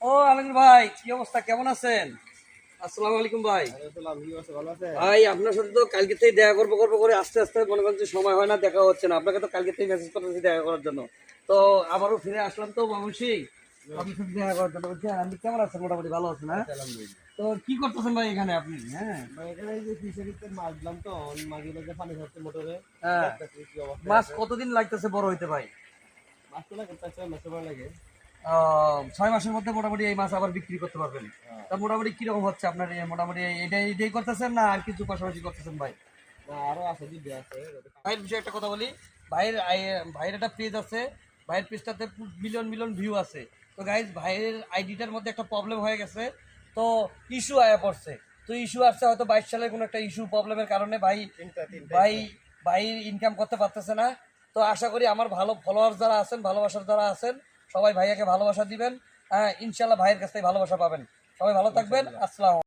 ও আলমগীর ভাই, কি অবস্থা, কেমন আছেন? আসসালামু আলাইকুম ভাই। ভাই আপনার সাথে তো কালকে থেকে দেখা করবো করবো করে আস্তে আস্তে মনে করেন যে সময় হয় না, দেখা হচ্ছে না। আপনাকে তো কালকে থেকে মেসেজ করতেছি দেখা করার জন্য। তো আবারও ফিরে আসলাম তো মামুসিক আপনার সাথে দেখা করার জন্য। বলছি আপনি কেমন আছেন? মোটামুটি ভালো আছেন? হ্যাঁ, তো কি করতেছেন ভাই এখানে আপনি? হ্যাঁ, হ্যাঁ, মাছ কতদিন লাগতেছে বড় হইতে ভাই? 6 মাসের মধ্যে মোটামুটি এই মাছ আবার বিক্রি করতে পারবেন। তা মোটামুটি কিরকম হচ্ছে আপনার মোটামুটি এটাই করতেছেন না আর কিছু পাশাপাশি করতেছেন ভাই? ভাইয়ের বিষয়ে একটা কথা বলি। ভাইয়ের একটা পেজ আছে, ভাইয়ের পেজটাতে মিলিয়ন মিলিয়ন ভিউ আছে। তো গাইজ ভাইয়ের আইডিটার মধ্যে একটা প্রবলেম হয়ে গেছে, তো ইস্যু আয়া পড়ছে। তো ইস্যু আসছে হয়তো 22 সালের কোনো একটা ইস্যু প্রবলেমের কারণে ভাই ভাই ভাই ইনকাম করতে পারতেছে না। তো আশা করি আমার ভালো ফলোয়ার যারা আছেন, ভালোবাসার যারা আছেন, সবাই ভাইয়াকে ভালোবাসা দিবেন। হ্যাঁ, ইনশাল্লাহ ভাইয়ের কাছ থেকে ভালোবাসা পাবেন। সবাই ভালো থাকবেন। আসসালাম।